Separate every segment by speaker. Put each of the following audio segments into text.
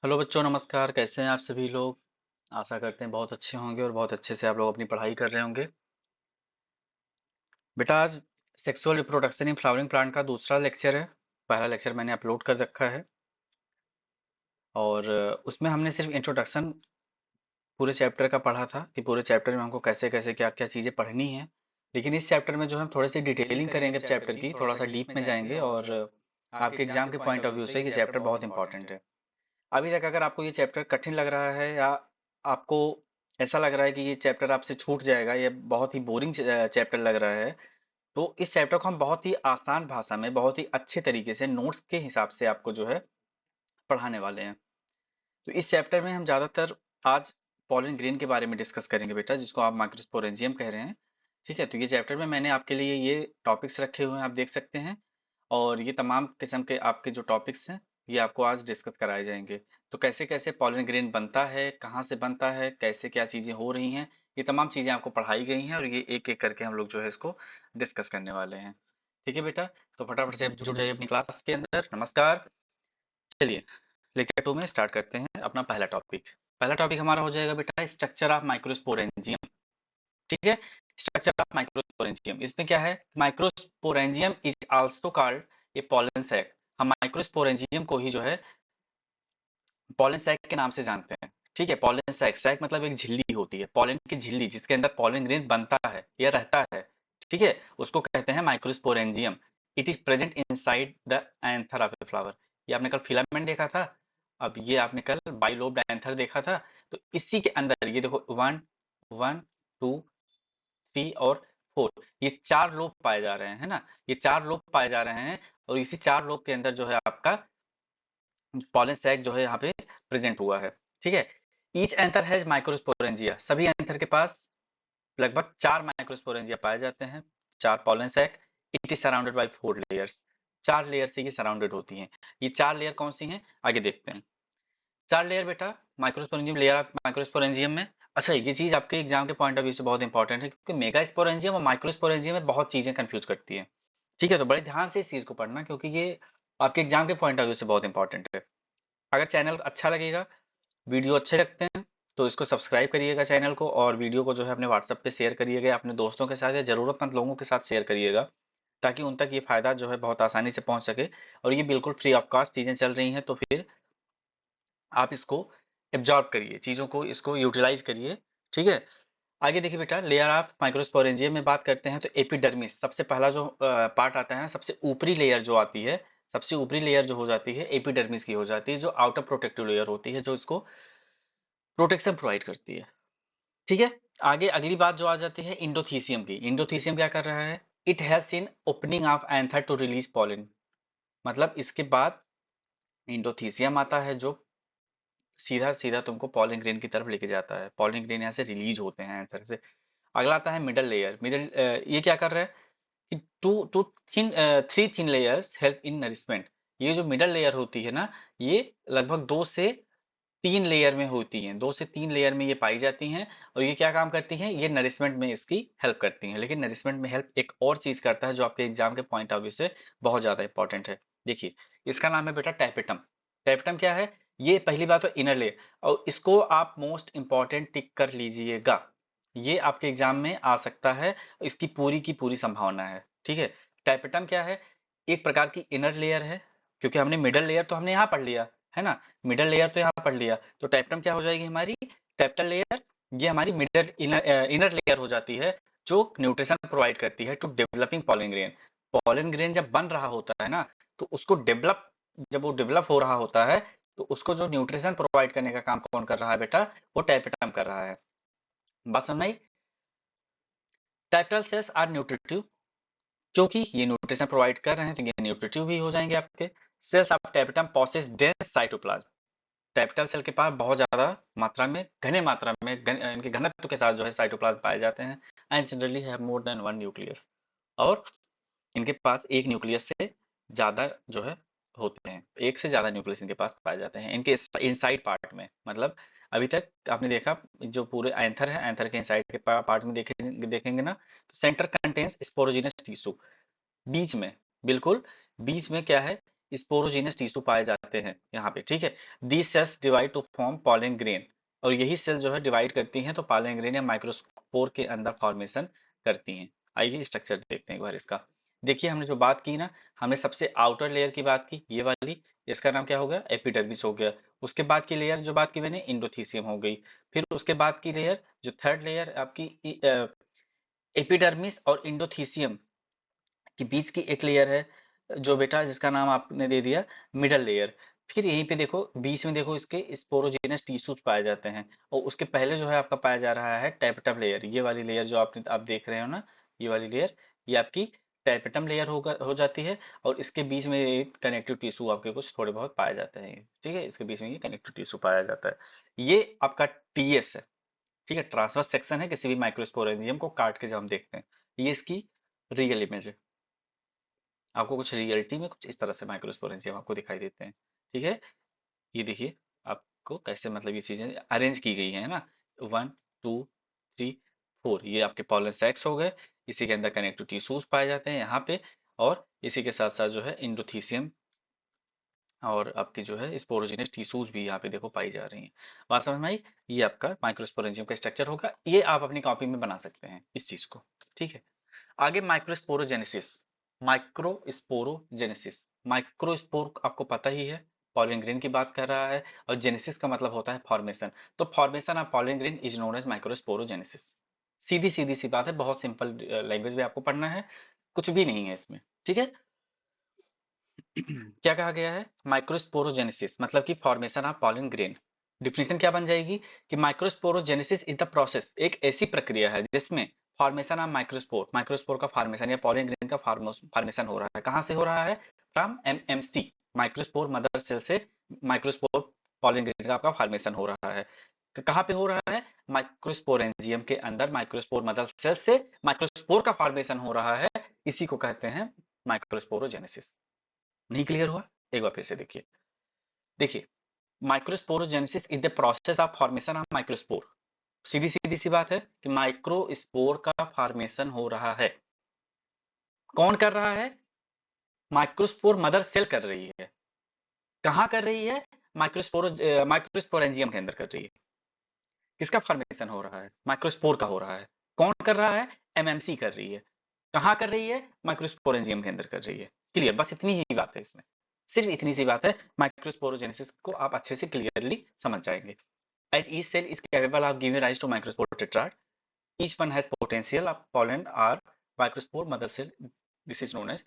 Speaker 1: Hello बच्चों, नमस्कार। कैसे हैं आप सभी लोग? आशा करते हैं बहुत अच्छे होंगे और बहुत अच्छे से आप लोग अपनी पढ़ाई कर रहे होंगे। बेटा, आज sexual reproduction in flowering plant का दूसरा लेक्चर है। पहला लेक्चर मैंने अपलोड कर रखा है और उसमें हमने सिर्फ इंट्रोडक्शन पूरे चैप्टर का पढ़ा था कि पूरे चैप्टर में हमको कैसे कैसे क्या क्या चीज़ें पढ़नी है। लेकिन इस चैप्टर में जो हम थोड़ी सी डिटेलिंग करेंगे चैप्टर की, थोड़ा सा डीप में जाएंगे और आपके एग्जाम के पॉइंट ऑफ व्यू से ये चैप्टर बहुत इंपॉर्टेंट है। अभी तक अगर आपको ये चैप्टर कठिन लग रहा है या आपको ऐसा लग रहा है कि ये चैप्टर आपसे छूट जाएगा, ये बहुत ही बोरिंग चैप्टर लग रहा है, तो इस चैप्टर को हम बहुत ही आसान भाषा में बहुत ही अच्छे तरीके से नोट्स के हिसाब से आपको जो है पढ़ाने वाले हैं। तो इस चैप्टर में हम ज़्यादातर आज पॉलन ग्रेन के बारे में डिस्कस करेंगे बेटा, जिसको आप माइक्रोस्पोरेंजियम कह रहे हैं। ठीक है, तो ये चैप्टर में मैंने आपके लिए ये टॉपिक्स रखे हुए हैं, आप देख सकते हैं। और ये तमाम किस्म के आपके जो टॉपिक्स हैं, ये आपको आज डिस्कस कराए जाएंगे। तो कैसे कैसे पॉलन ग्रेन बनता है, कहाँ से बनता है, कैसे क्या चीज़ें हो रही हैं, ये तमाम चीज़ें आपको पढ़ाई गई हैं और ये एक एक करके हम लोग जो है इसको डिस्कस करने वाले हैं। ठीक है बेटा, तो फटाफट से आप जुड़ जाइए अपनी क्लास के अंदर। नमस्कार। चलिए, लेक्चर 2 में स्टार्ट करते हैं अपना पहला टॉपिक। पहला टॉपिक हमारा हो जाएगा बेटा स्ट्रक्चर ऑफ माइक्रोस्पोरेंजियम। ठीक है, स्ट्रक्चर ऑफ माइक्रोस्पोरेंजियम। इसमें क्या है, microsporangium is also called a pollen sac. हम माइक्रोस्पोरेंजियम को ही जो है पॉलन सैक के नाम से जानते हैं। ठीक है, पॉलन सैक, सैक मतलब एक झिल्ली होती है, पॉलन की झिल्ली जिसके अंदर पॉलन ग्रेन बनता है या रहता है। ठीक है, उसको कहते हैं microsporangium. It is present inside the anther of a flower. ये आपने कल फिलामेंट देखा था, अब ये आपने कल बाइलोब्ड एंथर देखा था। तो इसी के अंदर ये देखो, वन वन टू थ्री और फोर, ये चार लोब पाए जा रहे हैं, है ना। ये चार लोब पाए जा रहे हैं और इसी चार लोब के अंदर जो है आपका पॉलन सैक जो है यहाँ पे प्रेजेंट हुआ है। ठीक है, ईच एंथर हैज माइक्रोस्पोरेंजिया। सभी एंथर के पास लगभग चार माइक्रोस्पोरेंजिया पाए जाते हैं, चार pollen sac. It is surrounded by four layers. चार लेयर से ये सराउंडेड होती हैं। ये चार लेयर कौन सी हैं, आगे देखते हैं। चार लेयर बेटा माइक्रोस्पोरेंजियम, लेयर ऑफ माइक्रोस्पोरेंजियम में। अच्छा, ये चीज आपके एग्जाम के पॉइंट ऑफ व्यू से बहुत इंपॉर्टेंट है, क्योंकि मेगास्पोरेंजियम और माइक्रोस्पोरेंजियम में बहुत चीजें कंफ्यूज करती है। ठीक है, तो बड़े ध्यान से इस चीज को पढ़ना, क्योंकि ये आपके एग्जाम के पॉइंट ऑफ व्यू से बहुत इंपॉर्टेंट है। अगर चैनल अच्छा लगेगा, वीडियो अच्छे लगते हैं, तो इसको सब्सक्राइब करिएगा चैनल को, और वीडियो को जो है अपने व्हाट्सएप पे शेयर करिएगा, अपने दोस्तों के साथ या ज़रूरतमंद लोगों के साथ शेयर करिएगा, ताकि उन तक ये फ़ायदा जो है बहुत आसानी से पहुंच सके। और ये बिल्कुल फ्री ऑफ कॉस्ट चीज़ें चल रही हैं, तो फिर आप इसको एब्जॉर्ब करिए, चीज़ों को इसको यूटिलाइज करिए। ठीक है, आगे देखिए बेटा, लेयर ऑफ माइक्रोस्पोरेंजियम में बात करते हैं तो एपिडर्मिस सबसे पहला जो पार्ट आता है ना, सबसे ऊपरी लेयर जो आती है, सबसे ऊपरी लेयर जो हो जाती है एपिडर्मिस की हो जाती है, जो आउटर प्रोटेक्टिव लेयर होती है, जो इसको प्रोटेक्शन प्रोवाइड करती है। ठीक है, आगे अगली बात जो आ जाती है इंडोथीसियम की। इंडोथीसियम क्या कर रहा है, it helps in opening of anther to release pollen. मतलब इसके बाद इंडोथीसियम आता है, जो सीधा सीधा तुमको पॉलन ग्रेन की तरफ लेके जाता है। पॉलन ग्रेन यहाँ से रिलीज होते हैं एंथर से। अगला आता है मिडल लेयर। मिडल ये क्या कर रहा है कि two two thin three thin layers help in nourishment. ये जो मिडल लेयर होती है ना, ये लगभग दो से तीन लेयर में होती हैं, दो से तीन लेयर में ये पाई जाती हैं। और ये क्या काम करती हैं, ये नरिशमेंट में इसकी हेल्प करती हैं। लेकिन नरिशमेंट में हेल्प एक और चीज करता है, जो आपके एग्जाम के पॉइंट ऑफ व्यू से बहुत ज्यादा इंपॉर्टेंट है। देखिए, इसका नाम है बेटा टैपेटम। टैपेटम क्या है, ये पहली बात तो इनर लेयर, और इसको आप मोस्ट इंपॉर्टेंट टिक कर लीजिएगा। ये आपके एग्जाम में आ सकता है, इसकी पूरी की पूरी संभावना है। ठीक है, टैपेटम क्या है, एक प्रकार की इनर लेयर है। क्योंकि हमने मिडल लेयर तो हमने यहाँ पढ़ लिया, है ना। मिडल लेयर तो यहाँ पढ़ लिया, तो टैप्टम क्या हो जाएगी हमारी, टैप्टल लेयर। ये हमारी मिडल इनर लेयर हो जाती है, जो न्यूट्रिशन प्रोवाइड करती है to developing pollen grain. Pollen grain जब बन रहा होता है ना, तो उसको डेवलप, जब वो डेवलप हो रहा होता है, तो उसको जो न्यूट्रिशन प्रोवाइड करने का काम कौन कर रहा है बेटा, वो टैपेटम कर रहा है। बात समझ में आई। टैप्टल सेल्स आर न्यूट्रिटिव, क्योंकि ये न्यूट्रिशन प्रोवाइड कर रहे हैं, तो ये न्यूट्रिटिव भी हो जाएंगे आपके। Cells of tapetum possess dense cytoplasm. Capital cell के पास बहुत ज्यादा मात्रा में, घने मात्रा में, इनके घनत्व के साथ जो है साइटोप्लाज्म पाए जाते हैं। And generally have more than one nucleus. और इनके पास एक न्यूक्लियस से ज्यादा जो है होते हैं, एक से ज्यादा न्यूक्लियस इनके पास पाए जाते हैं इनके इनसाइड पार्ट में। मतलब अभी तक आपने देखा, जो पूरे एंथर है, एंथर के इनसाइड के पार्ट में देखेंगे ना, तो सेंटर कंटेन्स स्पोरोजिनस टिश्यू। बीच में, बिल्कुल बीच में क्या है, स्पोरोजीनियस टिश्यू पाए जाते हैं यहाँ पे, ठीक है। The cells divide to form pollen grain, और यही सेल जो है डिवाइड करती हैं तो पॉलन ग्रेन या माइक्रोस्पोर के अंदर फॉर्मेशन करती हैं। आइए स्ट्रक्चर देखते हैं एक बार इसका। देखिए हमने जो बात की ना, हमने सबसे आउटर लेयर की बात की, ये वाली, इसका नाम क्या हो गया, एपिडर्मिस हो गया। उसके बाद की लेयर जो बात की मैंने, इंडोथीसियम हो गई। फिर उसके बाद की लेयर, जो थर्ड लेयर आपकी एपिडर्मिस और इंडोथीसियम के बीच की एक लेयर है, जो बेटा जिसका नाम आपने दे दिया मिडल लेयर। फिर यहीं पे देखो बीच में देखो इसके स्पोरोजेनस टिश्यूज पाए जाते हैं, और उसके पहले जो है आपका पाया जा रहा है टैपेटम लेयर। ये वाली लेयर जो आप देख रहे हो ना, ये वाली लेयर, ये आपकी टैपेटम लेयर हो जाती है। और इसके बीच में कनेक्टिव टिश्यू आपके कुछ थोड़े बहुत पाए जाते हैं, ठीक है। इसके बीच में ये कनेक्टिव टिश्यू पाया जाता है। ये आपका टीएस है, ठीक है, ट्रांसवर्स सेक्शन है किसी भी माइक्रोस्पोरेंजियम को काट के जब हम देखते हैं। ये इसकी रियल इमेज है। आपको कुछ रियलिटी में कुछ इस तरह से माइक्रोस्पोरेंजियम आपको दिखाई देते हैं, ठीक है। ये देखिए आपको कैसे मतलब ये चीजें अरेंज की गई है ना, 1 2 3 4, ये आपके पॉलन सैक्स हो गए। इसी के अंदर कनेक्टिव टिश्यूज पाए जाते हैं यहाँ पे, और इसी के साथ साथ जो है इंडोथीसियम और आपकी जो है स्पोरोजिनस टिश्यूज भी यहाँ पे देखो पाई जा रही हैं। बात समझ में आई? ये आपका माइक्रोस्पोरेंजियम का स्ट्रक्चर होगा, ये आप अपनी कॉपी में बना सकते हैं इस चीज को, ठीक है। आगे माइक्रोस्पोरोजेनेसिस। माइक्रोस्पोरोजेनेसिस, माइक्रोस्पोर आपको पता ही है, पॉलन ग्रेन की बात कर रहा है, और जेनेसिस का मतलब होता है फॉर्मेशन। तो formation of pollen grain is known as microsporogenesis. सीधी सीधी सी बात है, बहुत सिंपल लैंग्वेज में आपको पढ़ना है, कुछ भी नहीं है इसमें, ठीक है। क्या कहा गया है, माइक्रोस्पोरोजेनेसिस मतलब कि formation of pollen grain. Definition क्या बन जाएगी कि माइक्रोस्पोरोजेनेसिस इज द प्रोसेस, एक ऐसी प्रक्रिया है जिसमें फॉर्मेशन ऑफ माइक्रोस्पोर, माइक्रोस्पोर का फॉर्मेशन या पॉलन ग्रेन का फॉर्मेशन हो रहा है। कहां से हो रहा है, from MMC, microspore mother cell से माइक्रोस्पोर पॉलन ग्रेन का आपका फॉर्मेशन हो रहा है। कहां पे हो रहा है, माइक्रोस्पोरेंजियम के अंदर माइक्रोस्पोर मदर सेल से माइक्रोस्पोर का फॉर्मेशन हो रहा है। इसी को कहते हैं माइक्रोस्पोरोजेनेसिस। नहीं क्लियर हुआ, एक बार फिर से देखिए। देखिए microsporogenesis is the process of formation of microspore. सीधी सीधी सी बात है कि माइक्रोस्पोर का फॉर्मेशन हो रहा है। कौन कर रहा है, माइक्रोस्पोर मदर सेल कर रही है। कहां कर रही है, माइक्रोस्पोरेंजियम के अंदर कर रही है। किसका फॉर्मेशन हो रहा है, माइक्रोस्पोर का हो रहा है। कौन कर रहा है, एमएमसी कर रही है। कहां कर रही है, माइक्रोस्पोरेंजियम के अंदर कर रही है। क्लियर, बस इतनी ही बात है इसमें, सिर्फ इतनी सी बात है। माइक्रोस्पोरोजेनेसिस को आप अच्छे से क्लियरली समझ जाएंगे। As each cell is capable of giving rise to microspore tetrad, each one has potential of pollen or microspore mother cell, this is known as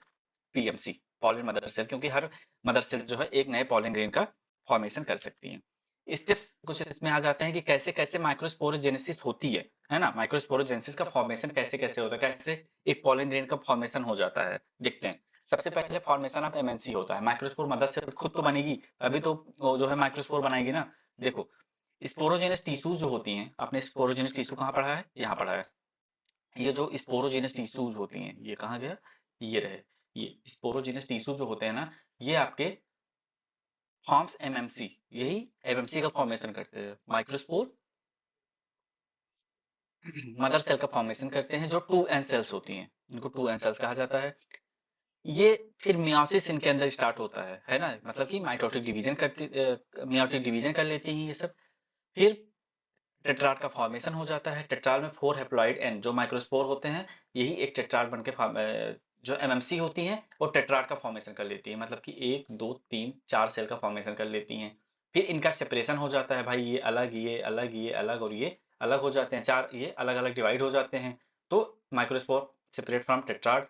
Speaker 1: PMC, pollen mother cell, क्योंकि हर mother cell जो है एक नए pollen grain का formation कर सकती है। स्टेप्स कुछ इसमें आ जाते हैं कि कैसे कैसे माइक्रोस्पोरोजेनेसिस होती है ना, माइक्रोस्पोरोजेनेसिस का फॉर्मेशन कैसे कैसे होता है, कैसे एक पॉलन ग्रेन का फॉर्मेशन हो जाता है, देखते हैं। सबसे पहले फॉर्मेशन ऑफ एमएनसी होता है। माइक्रोस्पोर मदर सेल खुद तो बनेगी, अभी तो वो जो है माइक्रोस्पोर बनाएगी ना। देखो स्पोरोजेनस टिश्यूज जो होती हैं, आपने स्पोरोजेनस टिश्यू कहाँ पढ़ा है, यहाँ पढ़ा है। ये जो स्पोरोजेनस टिश्यूज होती हैं, ये कहाँ गया, ये रहे। ये स्पोरोजेनस टिश्यू जो होते हैं ना, ये आपके फॉर्म्स एमएमसी, यही एमएमसी का फॉर्मेशन करते हैं। माइक्रोस्पोर मदर सेल का फॉर्मेशन करते हैं, जो 2n सेल्स होती हैं, इनको 2n सेल्स कहा जाता है। ये फिर मियोसिस इनके अंदर स्टार्ट होता है ना, मतलब कि माइटोटिक डिवीजन मियोटिक डिवीजन कर लेती हैं ये सब। फिर टेट्राड का फॉर्मेशन हो जाता है। टेट्राड में 4 हैप्लॉइड एन जो माइक्रोस्पोर होते हैं, यही एक टेट्राड बन के जो एमएमसी होती हैं वो टेट्राड का फॉर्मेशन कर लेती है, मतलब कि 1 2 3 4 सेल का फॉर्मेशन कर लेती हैं। फिर इनका सेपरेशन हो जाता है भाई, ये अलग ये अलग ये अलग और ये अलग हो जाते हैं, चार ये अलग अलग डिवाइड हो जाते हैं। तो माइक्रोस्पोर सेपरेट फ्रॉम टेट्राड।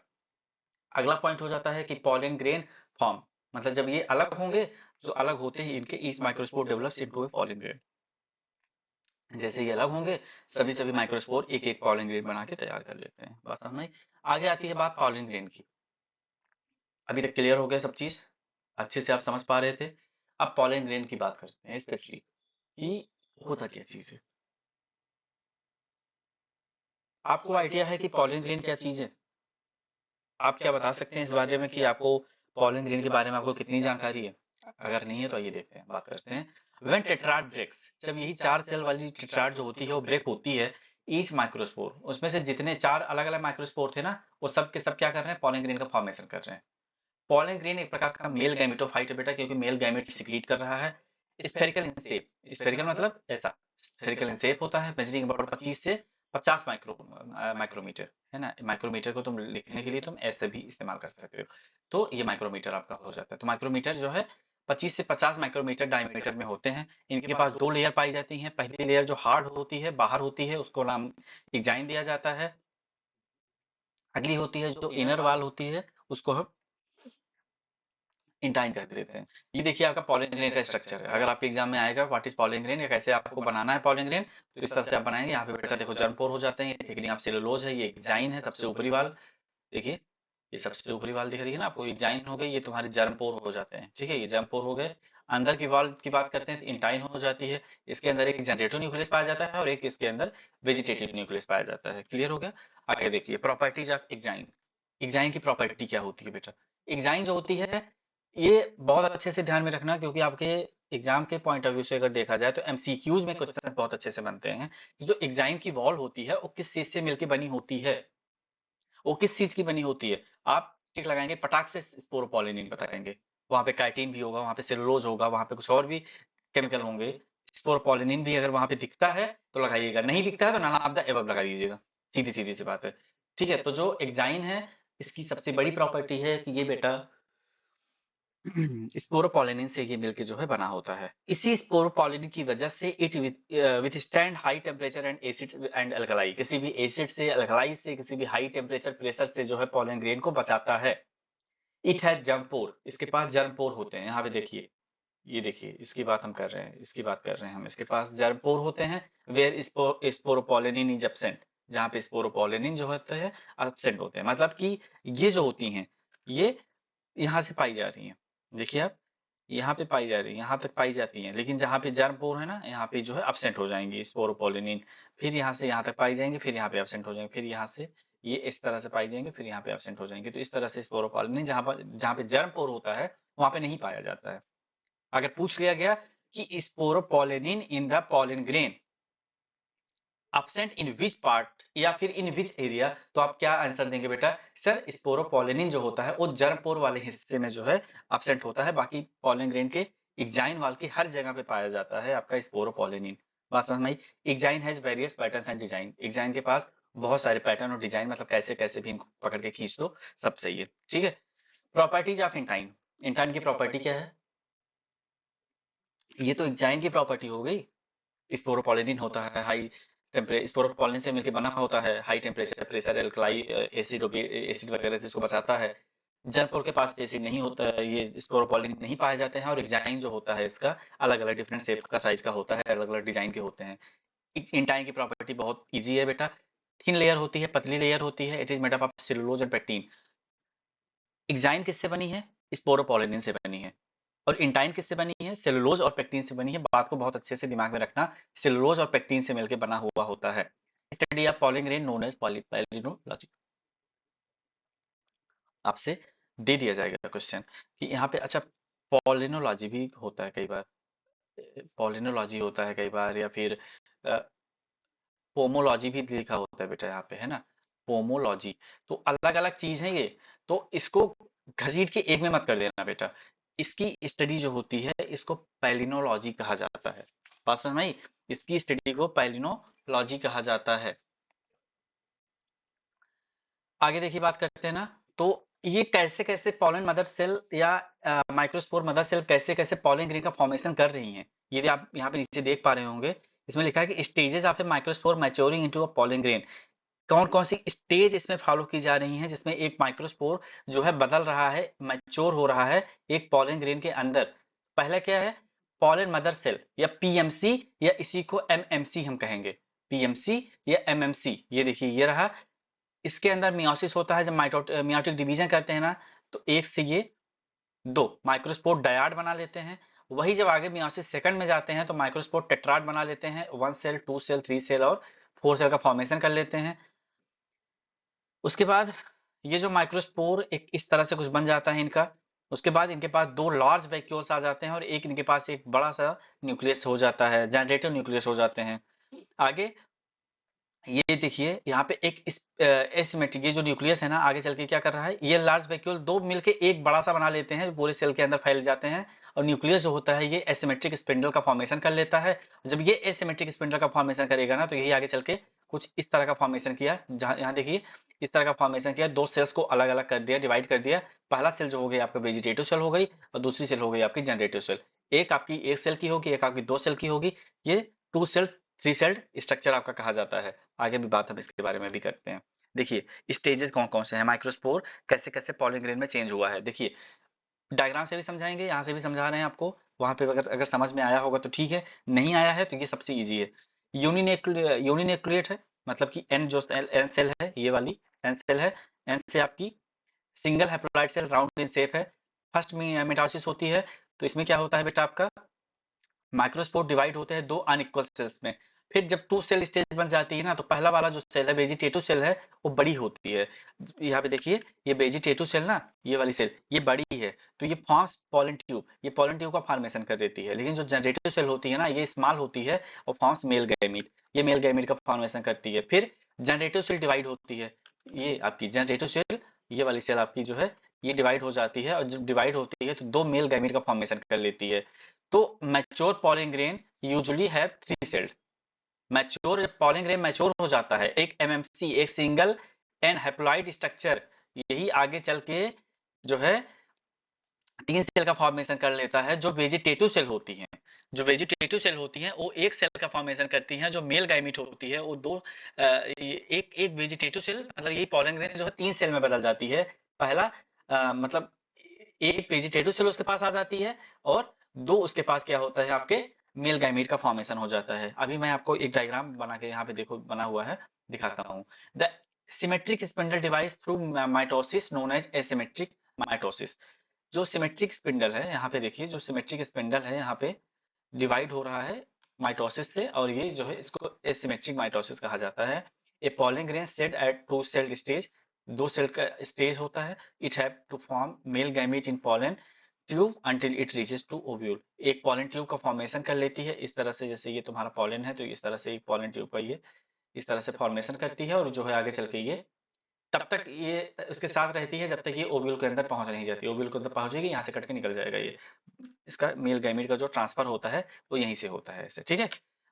Speaker 1: अगला पॉइंट हो जाता है कि पॉलन ग्रेन फॉर्म, मतलब जब ये अलग होंगे तो अलग होते ही इनके ईच माइक्रोस्पोर डेवलप्स इनटू ए पॉलन ग्रेन। जैसे ये अलग होंगे सभी सभी माइक्रोस्पोर एक एक पॉलन ग्रेन बना के तैयार कर लेते हैं। बात समझ में आई? आगे आती है बात पॉलन ग्रेन की। अभी तक क्लियर हो गया सब चीज, अच्छे से आप समझ पा रहे थे। अब पॉलन ग्रेन की बात करते हैं स्पेशली कि होता क्या चीज है। आपको आइडिया है कि पॉलन ग्रेन क्या चीज है? आप क्या बता सकते हैं इस बारे में कि आपको पॉलन ग्रेन के बारे में आपको कितनी जानकारी है? अगर नहीं है तो आइए देखते हैं, बात करते हैं। व्हेन टेट्राड ब्रेक्स, जब यही 4 सेल वाली टेट्राड जो होती है वो ब्रेक होती है, ईच माइक्रोस्पोर, उसमें से जितने 4 अलग अलग माइक्रोस्पोर थे ना, वो सब के सब क्या कर रहे हैं, पॉलन ग्रेन का फॉर्मेशन कर रहे हैं। पॉलन ग्रेन एक प्रकार का मेल गैमेटोफाइट है बेटा, क्योंकि मेल गैमेट सिक्रीट कर रहा है। स्फेरिकल इन शेप, स्फेरिकल मतलब ऐसा, स्फेरिकल इन शेप होता है, मेजरिंग अबाउट 25 से 50 माइक्रोमीटर, है ना। माइक्रोमीटर को तुम लिखने के लिए तुम ऐसे भी इस्तेमाल कर सकते हो। तो ये माइक्रोमीटर आपका हो जाता है। तो माइक्रोमीटर जो है 25 से 50 माइक्रोमीटर डायमीटर में होते हैं। इनके पास दो लेयर पाई जाती हैं। पहली लेयर जो हार्ड होती है, बाहर होती है, उसको नाम इग्जाइन दिया जाता है। अगली होती है जो इनर वाल होती है, उसको हम इंटाइन कर देते हैं। ये देखिए आपका पॉलिन ग्रेन का स्ट्रक्चर है। अगर आपके एग्जाम में आएगा व्हाट इज पॉलिन ग्रेन या कैसे आपको बनाना है पॉलिन ग्रेन, तो इस तरह से आप बनाएंगे। यहाँ पे बेटा देखो जर्म पोर हो जाते हैं, थिकनिंग ऑफ सेलुलोज है, ये एग्जाइन है सबसे ऊपरी वाल। देखिए ये सबसे ऊपरी वाल दिख रही है ना आपको, एग्जाइन हो गई, ये तुम्हारे जर्म पोर हो जाते हैं। ठीक है, ये जर्म पोर हो गए। अंदर की वाल की बात करते हैं तो इंटाइन हो जाती है। इसके अंदर एक जनरेटिव न्यूक्लियस पाया जाता है और एक इसके अंदर वेजिटेटिव न्यूक्लियस पाया जाता है। क्लियर हो गया। आगे देखिए प्रॉपर्टीज ऑफ एग्जाइन। एग्जाइन की प्रॉपर्टी क्या होती है बेटा? एग्जाइन जो होती है, ये बहुत अच्छे से ध्यान में रखना, क्योंकि आपके एग्जाम के पॉइंट ऑफ व्यू से अगर देखा जाए तो एमसीक्यूज में क्वेश्चंस बहुत अच्छे से बनते हैं कि जो एग्जाइन की वॉल होती है वो किस चीज से मिलकर बनी होती है, वो किस चीज की बनी होती है। आप टिक लगाएंगे पटाख से स्पोरोपोलिनिन बताएंगे, वहां पे काइटिन भी होगा, वहां पे सेलुलोज होगा, वहां पे कुछ और भी केमिकल होंगे। स्पोरोपोलिनिन भी अगर वहां पे दिखता है तो लगाइएगा, नहीं दिखता है तो नन ऑफ द एबव लगा दीजिएगा। सीधी सीधी सी बात है। ठीक है, तो जो एग्जाइन है इसकी सबसे बड़ी प्रॉपर्टी है कि ये बेटा स्पोरोपोलिनिन से ये मिलके जो है बना होता है। इसी स्पोरोपोलिनिन की वजह से it withstand high temperature and acid and alkali, किसी भी एसिड से, अल्कलाई से, किसी भी हाई टेम्परेचर प्रेशर से जो है पोलन ग्रेन को बचाता है। इट हैज जर्म पोर, इसके पास जर्म पोर होते हैं। यहाँ पे देखिए, ये देखिए इसकी बात हम कर रहे हैं, इसकी बात कर रहे हैं हम। इसके पास जर्म पोर होते हैं वेयर स्पोरोपोलिनिन इज एब्सेंट, जहाँ पे स्पोरोपोलिनिन जो होते हैं एब्सेंट होते हैं। मतलब कि ये जो होती हैं ये यहाँ से पाई जा रही हैं। देखिए आप, यहाँ पे पाई जा रही है, यहाँ तक पाई जाती हैं, लेकिन जहाँ पे जर्म पोर है ना, यहाँ पे जो है एब्सेंट हो जाएंगी स्पोरोपोलिनिन। फिर यहाँ से यहाँ तक पाई जाएंगे, फिर यहाँ पे एब्सेंट हो जाएंगे, फिर यहाँ से ये इस तरह से पाई जाएंगे, फिर यहाँ पे एब्सेंट हो जाएंगे। तो इस तरह से स्पोरोपोलिनिन जहाँ पे जर्म पोर होता है वहाँ पे नहीं पाया जाता है। अगर पूछ लिया गया कि sporopollenin in the pollen grain absent in which part या फिर इन विच एरिया, तो आप क्या आंसर देंगे बेटा? सर स्पोरोपोलिनिन जो होता है वो जर्म पोर वाले हिस्से में जो है एब्सेंट होता है, बाकी पोलन ग्रेन के एग्जाइन वाल की हर जगह पे पाया जाता है आपका स्पोरोपोलिनिन। बात समझ में आई? Exine has various patterns and design, exine के पास बहुत सारे पैटर्न और डिजाइन, मतलब कैसे कैसे भी इनको पकड़ के खींच दो, सब सही है। ठीक है, प्रॉपर्टीज ऑफ इंटाइन। इंटाइन की प्रॉपर्टी क्या है? ये तो एग्जाइन की प्रॉपर्टी हो गई। स्पोरोपोलिनिन होता है हाई टेम्परेचर, स्पोरोपोलिन से मिलकर बना होता है, high temperature pressure alkali acid acid वगैरह से इसको बचाता है। जर्मपोर के पास एसिड नहीं होता है, ये स्पोरोपोलिन नहीं पाए जाते हैं। और डिजाइन जो होता है इसका अलग अलग डिफरेंट शेप का, साइज का होता है, अलग अलग डिजाइन के होते हैं। इंटाइन की प्रॉपर्टी बहुत ईजी है बेटा। थिन लेयर होती है, पतली लेयर होती है, it is made up of cellulose and pectin. Exine किससे बनी है? स्पोरोपोलिनिन से बनी है। और इंटाइन किससे बनी है? सेलुलोज और पेक्टिन से बनी है। बात को बहुत अच्छे से दिमाग में रखना, सेलुलोज और पेक्टिन से मिलकर बना हुआ होता है। Study of pollen grain known as palynology. आपसे दे दिया जाएगा क्वेश्चन कि यहाँ पे, अच्छा पॉलिनोलॉजी भी होता है कई बार, पॉलिनोलॉजी होता है कई बार, या फिर पोमोलॉजी भी लिखा होता है बेटा यहाँ पे, है ना। पोमोलॉजी, तो अलग अलग चीज है ये। तो इसको घसीट के एक में मत कर देना बेटा। इसकी स्टडी जो होती है इसको पैलिनोलॉजी कहा जाता है। बात समझ में आई? इसकी स्टडी को पैलिनोलॉजी कहा जाता है। आगे देखिए बात करते हैं ना, तो ये कैसे कैसे पॉलन मदर सेल या माइक्रोस्पोर मदर सेल कैसे कैसे पॉलन ग्रेन का फॉर्मेशन कर रही हैं, ये भी आप यहाँ पे नीचे देख पा रहे होंगे। इसमें लिखा है कि stages of A microspore maturing into a pollen grain. कौन कौन सी स्टेज इसमें फॉलो की जा रही हैं जिसमें एक माइक्रोस्पोर जो है बदल रहा है, मैच्योर हो रहा है एक पॉलन ग्रेन के अंदर। पहला क्या है? पॉलन मदर सेल या पीएमसी, या इसी को एमएमसी हम कहेंगे। पीएमसी या एमएमसी, ये देखिए ये रहा। इसके अंदर मियोसिस होता है, जब मियोटिक डिवीजन करते हैं ना, तो एक से ये दो माइक्रोस्पोर डायड बना लेते हैं। वही जब आगे मियोसिस सेकंड में जाते हैं तो माइक्रोस्पोर टेट्राड बना लेते हैं, 1 सेल 2 सेल 3 सेल और 4 सेल का फॉर्मेशन कर लेते हैं। उसके बाद ये जो माइक्रोस्पोर एक इस तरह से कुछ बन जाता है इनका। उसके बाद इनके पास दो लार्ज वैक्यूल्स आ जाते हैं और एक इनके पास एक बड़ा सा न्यूक्लियस हो जाता है, जनरेटर न्यूक्लियस हो जाते हैं। आगे ये देखिए यहाँ पे एक एसिमेट्रिक, ये जो न्यूक्लियस है ना, आगे चल के क्या कर रहा है, ये लार्ज वैक्यूल दो मिलके एक बड़ा सा बना लेते हैं जो पूरे सेल के अंदर फैल जाते हैं। और न्यूक्लियस जो होता है ये एसिमेट्रिक स्पिंडल का फॉर्मेशन कर लेता है। जब ये एसिमेट्रिक स्पिंडल का फॉर्मेशन करेगा ना, तो यही आगे चल के कुछ इस तरह का फॉर्मेशन किया, जहाँ यहाँ देखिए इस तरह का फॉर्मेशन किया, दो सेल्स को अलग अलग कर दिया, डिवाइड कर दिया। पहला सेल जो हो गई आपका वेजिटेटिव सेल हो गई, और दूसरी सेल हो गई आपकी जनरेटिव सेल। एक आपकी एक सेल की होगी, एक आपकी दो सेल की होगी। ये two cell three celled structure आपका कहा जाता है। आगे भी बात हम इसके बारे में भी करते हैं। देखिए स्टेजेस कौन कौन से हैं, माइक्रोस्पोर कैसे कैसे पॉलिन ग्रेन में चेंज हुआ है। देखिए डायग्राम से भी समझाएंगे, यहाँ से भी समझा रहे हैं आपको, वहां पे अगर अगर समझ में आया होगा तो ठीक है, नहीं आया है तो ये सबसे इजी है। यूनिन्यूक्लिएट है, मतलब कि एन जो एन सेल है, ये वाली एन सेल है। एन से आपकी single haploid cell round in shape है। फर्स्ट में मिटोसिस होती है, तो इसमें क्या होता है बेटा आपका, माइक्रोस्पोर डिवाइड होते हैं दो अनइक्वल सेल्स में। फिर जब टू सेल स्टेज बन जाती है ना, तो पहला वाला जो सेल है वेजिटेटिव सेल है, वो बड़ी होती है। यहाँ पे देखिए ये वेजिटेटिव सेल ना, ये वाली सेल ये बड़ी है, तो ये फॉर्म्स पॉलन ट्यूब, ये पॉलन ट्यूब का फॉर्मेशन कर देती है। लेकिन जो जनरेटिव सेल होती है ना, ये स्मॉल होती है और फॉर्म्स मेल गैमीट, ये मेल गैमीट का फॉर्मेशन करती है। फिर जनरेटिव सेल डिवाइड होती है, ये आपकी जनरेटिव सेल, ये वाली सेल आपकी जो है ये डिवाइड हो जाती है, और जब डिवाइड होती है तो दो मेल गैमीट का फॉर्मेशन कर लेती है। तो mature pollen grain usually have three celled. Mature, जब पॉलिन ग्रेन मैच्योर हो जाता है, एक एमएमसी, एक सिंगल एंड हैप्लॉइड स्ट्रक्चर, यही आगे चल के जो है तीन सेल का फॉर्मेशन कर लेता है। जो वेजिटेटिव सेल होती हैं, जो वेजिटेटिव सेल होती हैं वो एक सेल का फॉर्मेशन करती हैं। जो मेल गाइमिट होती है वो दो एक एक वेजिटेटिव सेल, मतलब यही पॉलन ग्रेन जो है तीन सेल में बदल जाती है। पहला मतलब एक वेजिटेटिव सेल उसके पास आ जाती है, और दो उसके पास क्या होता है आपके मेल गाइमिट का फॉर्मेशन हो जाता है। अभी मैं आपको एक डायग्राम बना के यहाँ पे देखो बना हुआ है, दिखाता हूँ। The symmetric spindle device through mitosis known as asymmetric mitosis. जो सिमेट्रिक स्पिंडल है, यहाँ पे देखिए जो सिमेट्रिक स्पिंडल है यहाँ पे डिवाइड हो रहा है माइटोसिस से, और ये जो है इसको एसिमेट्रिक माइटोसिस कहा जाता है। A pollen grain shed at two celled stage, दो सेल का स्टेज होता है। It have to form male gamete in pollen tube until it reaches to ovule. एक पॉलन ट्यूब का फॉर्मेशन कर लेती है इस तरह से, जैसे ये तुम्हारा पॉलन है तो इस तरह से एक पॉलन ट्यूब का ये इस तरह से फॉर्मेशन करती है, और जो है आगे चल के ये तब तक ये उसके साथ रहती है जब तक ये ओव्यूल के अंदर पहुंच नहीं जाती। ओव्यूल के अंदर पहुंचेगी, यहाँ से कट के निकल जाएगा ये। इसका मेल गैमीट का जो ट्रांसफर होता है वो यहीं से होता है ऐसे, ठीक है।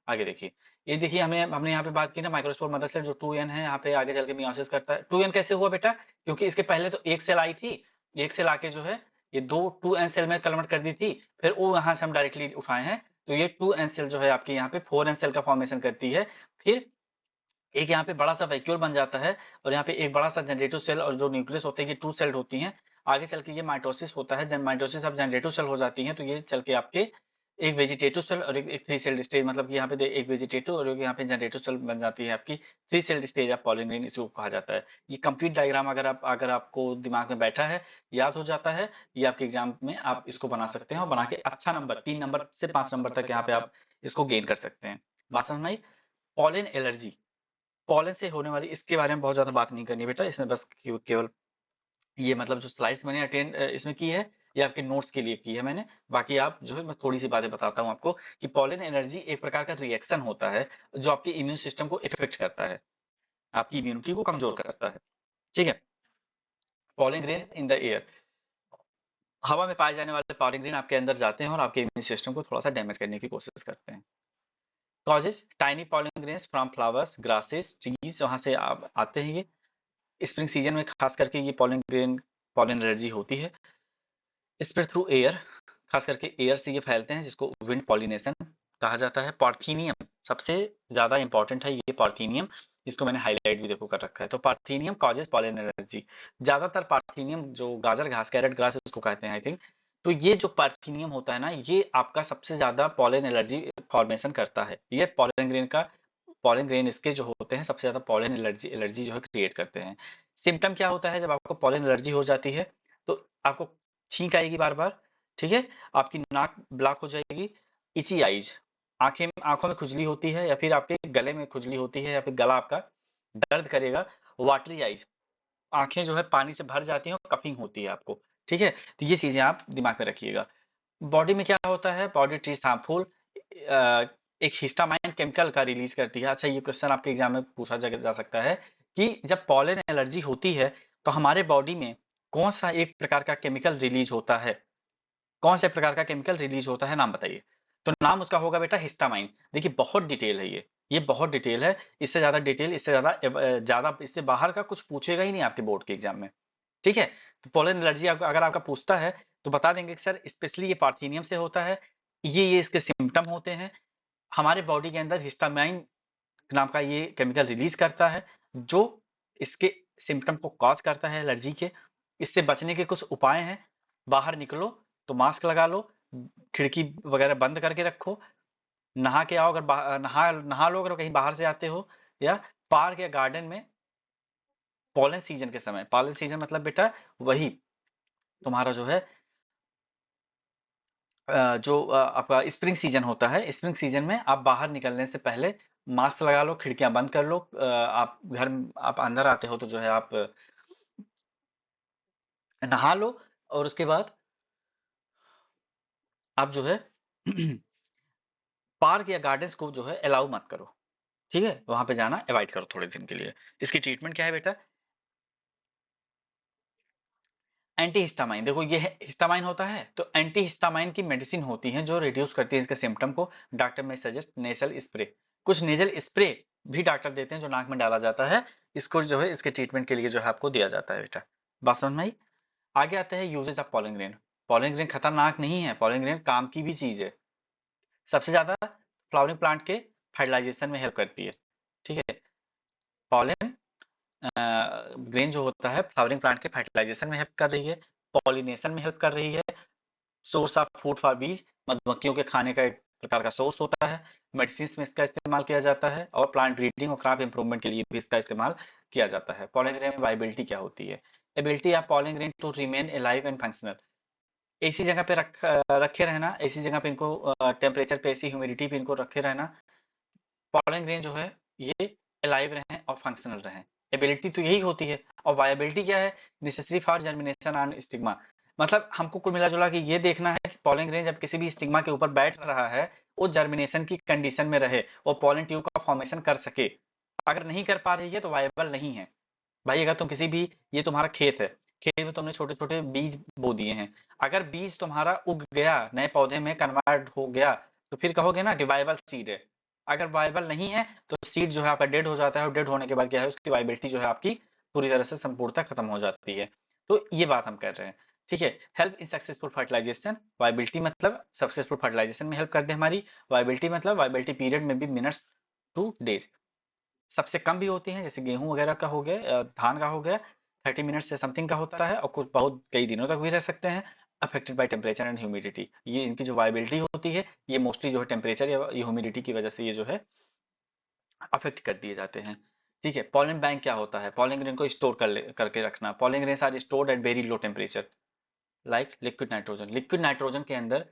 Speaker 1: आगे देखिए, ये देखिए हमें हमने यहाँ पे बात की ना माइक्रोस्पोर मदर सेल जो 2n है, यहाँ पे आगे चल के मियोसिस करता है। 2n कैसे हुआ बेटा, क्योंकि इसके पहले तो एक सेल आई थी, एक सेल आके जो है ये दो 2n सेल में कन्वर्ट कर दी थी। फिर वो यहाँ से हम डायरेक्टली उठाए हैं, तो ये 2n सेल जो है आपकी यहाँ पे 4n सेल का फॉर्मेशन करती है। फिर एक यहाँ पे बड़ा सा वैक्यूल बन जाता है, और यहाँ पे एक बड़ा सा जनरेटिव सेल, और जो न्यूक्लियस होते हैं ये टू सेल्ड होती हैं। आगे चल के ये माइटोसिस होता है, जब माइटोसिस अब जनरेटिव सेल हो जाती हैं, तो ये चल के आपके एक वेजिटेटिव सेल और एक थ्री सेल्ड स्टेज, मतलब कि यहाँ पे एक वेजिटेटिव और एक यहाँ पे जनरेटिव सेल बन जाती है आपकी three celled stage of pollen grain, इसको कहा जाता है। ये कंप्लीट डायग्राम अगर आपको दिमाग में बैठा है, याद हो जाता है, ये आपके एग्जाम में आप इसको बना सकते हैं, और बना के अच्छा नंबर 3 नंबर से 5 नंबर तक यहाँ पे आप इसको गेन कर सकते हैं। बात समझ में आई। पॉलिन एलर्जी, पॉलन से होने वाली, इसके बारे में बहुत ज्यादा बात नहीं करनी बेटा, इसमें बस केवल ये मतलब जो स्लाइड्स मैंने अटेंड इसमें की है, ये आपके नोट्स के लिए की है मैंने। बाकी आप जो है मैं थोड़ी सी बातें बताता हूँ आपको, कि पॉलन एनर्जी एक प्रकार का रिएक्शन होता है जो आपके इम्यून सिस्टम को इफेक्ट करता है, आपकी इम्यूनिटी को कमजोर करता है, ठीक है। Pollen grain in the air, हवा में पाए जाने वाले पॉलन ग्रेन आपके अंदर जाते हैं और आपके इम्यून सिस्टम को थोड़ा सा डैमेज करने की कोशिश करते हैं। Causes, tiny pollen grains from flowers grasses trees, वहां से आप आते हैं ये। स्प्रिंग सीजन में खास करके ये पॉलन ग्रेन पॉलन एलर्जी होती है। स्प्रेड थ्रू एयर, खास करके एयर से ये फैलते हैं, जिसको विंड पॉलिनेशन कहा जाता है। पार्थीनियम सबसे ज्यादा इंपॉर्टेंट है, ये पार्थीनियम, इसको मैंने हाईलाइट भी देखो कर रखा है। तो पार्थीनियम कॉजेज पॉलन एलर्जी, ज्यादातर पार्थीनियम जो गाजर घास कैरेट ग्रास उसको कहते हैं आई थिंक, तो ये जो पार्थीनियम होता है ना, ये आपका सबसे ज्यादा पॉलन एलर्जी फॉर्मेशन करता है। ये पॉलन ग्रेन इसके जो होते हैं सबसे ज्यादा पॉलन एलर्जी एलर्जी जो है क्रिएट करते हैं। सिम्टम क्या होता है जब आपको पॉलन एलर्जी हो जाती है, तो आपको छींक आएगी बार बार, ठीक है, आपकी नाक ब्लॉक हो जाएगी, इची आईज, आंखों में खुजली होती है, या फिर आपके गले में खुजली होती है, या फिर गला आपका दर्द करेगा, वाटरी आईज, आंखें जो है पानी से भर जाती हैं और कफिंग होती है आपको, ठीक है। तो ये चीजें आप दिमाग में रखिएगा। बॉडी में क्या होता है, बॉडी ट्रीज हार्मफुल, एक हिस्टामाइन केमिकल का रिलीज करती है। अच्छा, ये क्वेश्चन आपके एग्जाम में पूछा जा सकता है कि जब पॉलन एलर्जी होती है तो हमारे बॉडी में कौन सा एक प्रकार का केमिकल रिलीज होता है, कौन से प्रकार का केमिकल रिलीज होता है, नाम बताइए। तो नाम उसका होगा बेटा हिस्टामाइन। देखिए बहुत डिटेल है ये बहुत डिटेल है। इससे ज्यादा डिटेल, इससे ज्यादा इससे बाहर का कुछ पूछेगा ही नहीं आपके बोर्ड के एग्जाम में। ठीक है, तो पोलन एलर्जी अगर आपका पूछता है तो बता देंगे कि सर स्पेशली ये पार्थेनियम से होता है, ये इसके सिम्टम होते हैं, हमारे बॉडी के अंदर हिस्टामाइन नाम का ये केमिकल रिलीज करता है जो इसके सिम्टम को कॉज करता है एलर्जी के। इससे बचने के कुछ उपाय हैं, बाहर निकलो तो मास्क लगा लो, खिड़की वगैरह बंद करके रखो, नहा के आओ, अगर नहा नहा लो अगर कहीं बाहर से आते हो, या पार्क या गार्डन में पॉलन सीजन के समय, पॉलन सीजन मतलब बेटा वही तुम्हारा जो है आपका स्प्रिंग सीजन होता है, स्प्रिंग सीजन में आप बाहर निकलने से पहले मास्क लगा लो, खिड़कियां बंद कर लो, आप अंदर आते हो तो जो है आप नहा लो, और उसके बाद आप जो है पार्क या गार्डन्स को जो है अलाउ मत करो। ठीक है, वहां पे जाना अवॉइड करो थोड़े दिन के लिए। इसकी ट्रीटमेंट क्या है बेटा? Anti histamine. देखो ये हिस्टामाइन होता है तो एंटी हिस्टामाइन की मेडिसिन होती है जो रिड्यूस करती है इसके सिम्टम को। डॉक्टर में सजेस्ट नेसल स्प्रे, कुछ नेजल स्प्रे भी डॉक्टर देते हैं जो नाक में डाला जाता है, इसको जो है इसके ट्रीटमेंट के लिए जो है आपको दिया जाता है बेटा। बात समझ में आई? आगे आते हैं uses of pollen grain. Pollen grain खतरनाक नहीं है, पॉलन ग्रेन काम की भी चीज है। सबसे ज्यादा फ्लावरिंग प्लांट के फर्टिलाइजेशन में हेल्प करती है। ठीक है, पॉलन ग्रेन जो होता है फ्लावरिंग प्लांट के फर्टिलाइजेशन में हेल्प कर रही है, पॉलिनेशन में हेल्प कर रही है, सोर्स ऑफ फूड फॉर बीज, मधुमक्खियों के खाने का एक प्रकार का सोर्स होता है, मेडिसिन में इसका इस्तेमाल किया जाता है, और प्लांट ब्रीडिंग और क्रॉप इंप्रूवमेंट के लिए भी इसका इस्तेमाल किया जाता है। पॉलन ग्रेन में वाइबिलिटी क्या होती है? Ability of pollen grain to remain alive and functional. ऐसी जगह पे रखे रहना, ऐसी जगह पे इनको टेम्परेचर पे, ऐसी ह्यूमिडिटी पे इनको रखे रहना, पॉलन ग्रेन जो है ये अलाइव रहें और फंक्शनल रहें। एबिलिटी तो यही होती है, और वायबिलिटी क्या है? Necessary for germination on stigma. मतलब हमको कुल मिला जुला के ये देखना है कि पॉलन ग्रेन जब किसी भी स्टिग्मा के ऊपर बैठ रहा है वो जर्मिनेशन की कंडीशन में रहे, वो पॉलन ट्यूब का फॉर्मेशन कर सके। अगर नहीं कर पा रही है तो वायबल नहीं है। भाई अगर तुम किसी भी, ये तुम्हारा खेत है, खेत में तुमने छोटे छोटे बीज बो दिए हैं, अगर बीज तुम्हारा उग गया, नए पौधे में कन्वर्ट हो गया, तो फिर कहोगे ना कि वाइबल सीड है। अगर वाइबल नहीं है तो सीड जो है आपका डेड हो जाता है, और डेड होने के बाद क्या है, उसकी वाइबिलिटी जो है आपकी पूरी तरह से संपूर्णता खत्म हो जाती है। तो ये बात हम कर रहे हैं। ठीक है, help in successful fertilization. Viability मतलब सक्सेसफुल फर्टिलाइजेशन में हेल्प कर दे हमारी, वाइबिलिटी मतलब वाइबिलिटी पीरियड में भी मिनट्स टू डेज। सबसे कम भी होती हैं, जैसे गेहूं वगैरह का हो गया, धान का हो गया, 30 मिनट से समथिंग का होता है, और कुछ बहुत कई दिनों तक भी रह सकते हैं। Affected by temperature and humidity, ये इनकी जो वाइबिलिटी होती है ये मोस्टली जो है टेम्परेचर या ह्यूमिडिटी की वजह से ये जो है अफेक्ट कर दिए जाते हैं। ठीक है, पॉलन बैंक क्या होता है? पॉलन ग्रेन को स्टोर करके रखना। Pollen grains are stored at very low temperature like liquid nitrogen. Liquid nitrogen के अंदर,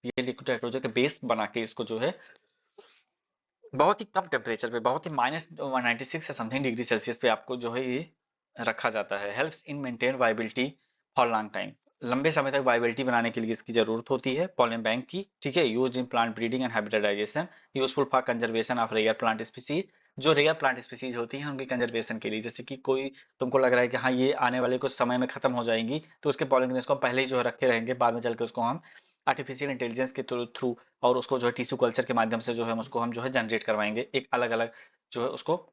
Speaker 1: ये लिक्विड नाइट्रोजन के बेस बना के इसको जो है बहुत ही कम टेम्परेचर पे, बहुत ही -196 या समथिंग डिग्री सेल्सियस पे आपको जो है ये रखा जाता है। Helps in maintain viability for long time. लंबे समय तक वाइबिलिटी बनाने के लिए इसकी जरूरत होती है पॉलन बैंक की। ठीक है, use in plant breeding and hybridization, useful for conservation of rare plant species. जो रेयर प्लांट स्पीसीज होती हैं उनकी कंजर्वेशन के लिए, जैसे कि कोई तुमको लग रहा है कि हाँ ये आने वाले कुछ समय में खत्म हो जाएंगी, तो उसके पॉलन ग्रेन्स को हम पहले ही जो है रखे रहेंगे, बाद में चल के उसको हम आर्टिफिशियल इंटेलिजेंस के थ्रू और उसको जो है टिश्यू कल्चर के माध्यम से जो है उसको हम जो है जनरेट करवाएंगे, एक अलग अलग जो है उसको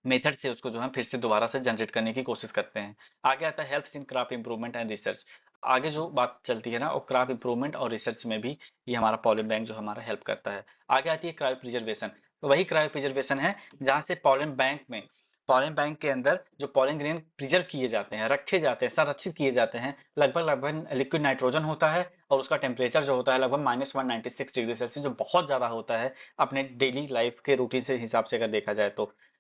Speaker 1: मेथड से उसको जो है फिर से दोबारा से जनरेट करने की कोशिश करते हैं। आगे आता है helps in crop improvement and research. आगे जो बात चलती है ना, वो क्रॉप इंप्रूवमेंट और रिसर्च में भी ये हमारा पॉलन बैंक जो हमारा हेल्प करता है। आगे आती है क्रायो प्रिजर्वेशन। तो वही क्रायो प्रिजर्वेशन है जहाँ से पॉलन बैंक में, पॉलन बैंक के अंदर जो पॉलन ग्रेन प्रिजर्व किए जाते हैं, रखे जाते हैं, संरक्षित किए जाते हैं, लगभग लगभग लिक्विड नाइट्रोजन होता है, और उसका टेम्परेचर जो होता है लगभग -196 डिग्री सेल्सियस, जो बहुत ज्यादा होता है अपने डेली लाइफ के रूटीन से हिसाब से अगर देखा जाए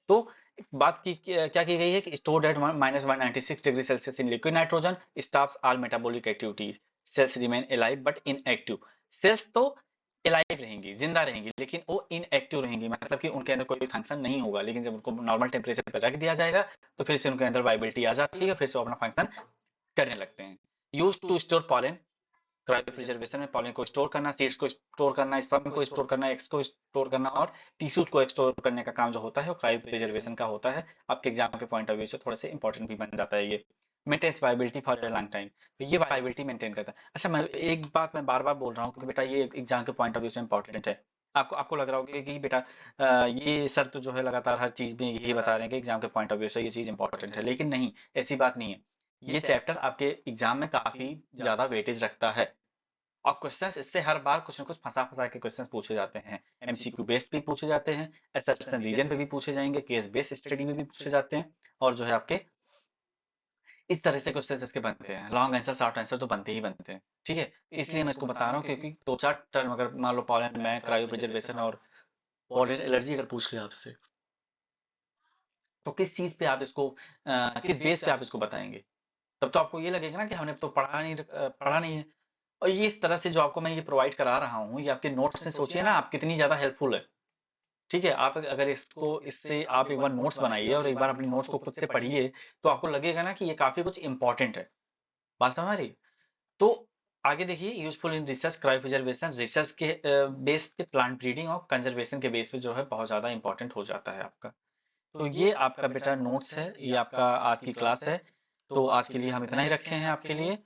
Speaker 1: तो बात की क्या की गई है कि stored at -196 degree Celsius in liquid nitrogen stops all metabolic activities, cells remain alive but inactive. Cells तो अलाइव रहेंगी, जिंदा रहेंगी, लेकिन वो इनएक्टिव रहेंगी, मतलब कि उनके अंदर कोई फंक्शन नहीं होगा। लेकिन जब उनको नॉर्मल टेम्परेचर पर रख दिया जाएगा तो फिर से उनके अंदर वाइबिलिटी आ जाती है, फिर से वो अपना फंक्शन करने लगते हैं। Use to store pollen cryopreservation में पॉलिन को स्टोर करना, सीड्स को स्टोर करना, स्पर्म को स्टोर करना, एग्स को स्टोर करना और टिश्यूज को स्टोर करने का काम जो होता है वो क्रायो प्रिजर्वेशन का होता है। आपके एग्जाम के पॉइंट ऑफ व्यू से थोड़ा सा इंपॉर्टेंट भी बन जाता है ये। Maintains viability for a long time, तो ये वायबिलिटी मेंटेन करता है। अच्छा, मैं एक बात मैं बार बार बोल रहा हूँ क्योंकि बेटा ये एग्जाम के पॉइंट ऑफ व्यू से इंपॉर्टेंट है। आपको आपको लग रहा होगा कि बेटा ये सर तो जो है लगातार हर चीज में यही बता रहे हैं कि एग्जाम के पॉइंट ऑफ व्यू से ये चीज इंपॉर्टेंट है, लेकिन नहीं, ऐसी बात नहीं है। ये चैप्टर आपके एग्जाम में काफी ज्यादा वेटेज रखता है और क्वेश्चंस इससे हर बार कुछ ना कुछ फंसा फंसा के क्वेश्चंस पूछे जाते हैं। एमसीक्यू बेस्ड भी पूछे जाते हैं, असर्शन रीजन पे भी पूछे जाएंगे, केस बेस्ड स्टडी में भी पूछे जाते हैं, और जो है आपके इस तरह से क्वेश्चंस इसके बनते हैं। लॉन्ग आंसर शॉर्ट आंसर तो बनते ही बनते हैं, ठीक है। इसलिए मैं इसको बता रहा हूँ क्योंकि दो चार टर्म अगर मान लो पॉलन में क्रायो प्रिजर्वेशन और पॉलन एलर्जी अगर पूछ लिया आपसे, तो किस चीज पे आप इसको किस बेस पे आप इसको बताएंगे? तब तो आपको ये लगेगा ना कि हमने तो पढ़ा नहीं है। और ये इस तरह से जो आपको मैं ये प्रोवाइड करा रहा हूँ, ये आपके नोट्स में सोचिए ना आप कितनी ज़्यादा हेल्पफुल है। ठीक है, आप अगर इसको इससे आप एक बार नोट्स बनाइए और एक बार अपनी नोट्स को खुद से पढ़िए, तो आपको लगेगा ना कि ये काफ़ी कुछ इम्पोर्टेंट है। बात समझ आ रही? तो आगे देखिए, useful in research cryopreservation research के बेस पे प्लांट ब्रीडिंग और कंजर्वेशन के बेस पे जो है बहुत ज़्यादा इम्पोर्टेंट हो जाता है आपका। तो ये आपका बेटा नोट्स है, ये आपका आज की क्लास है। तो आज के लिए हम इतना ही रखे हैं आपके लिए।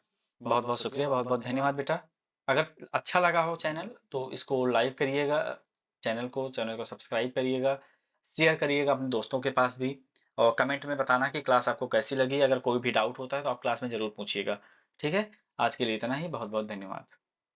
Speaker 1: बहुत बहुत शुक्रिया, बहुत बहुत धन्यवाद बेटा। अगर अच्छा लगा हो चैनल तो इसको लाइक करिएगा, चैनल को सब्सक्राइब करिएगा, शेयर करिएगा अपने दोस्तों के पास भी, और कमेंट में बताना कि क्लास आपको कैसी लगी। अगर कोई भी डाउट होता है तो आप क्लास में ज़रूर पूछिएगा। ठीक है, आज के लिए इतना ही। बहुत बहुत धन्यवाद।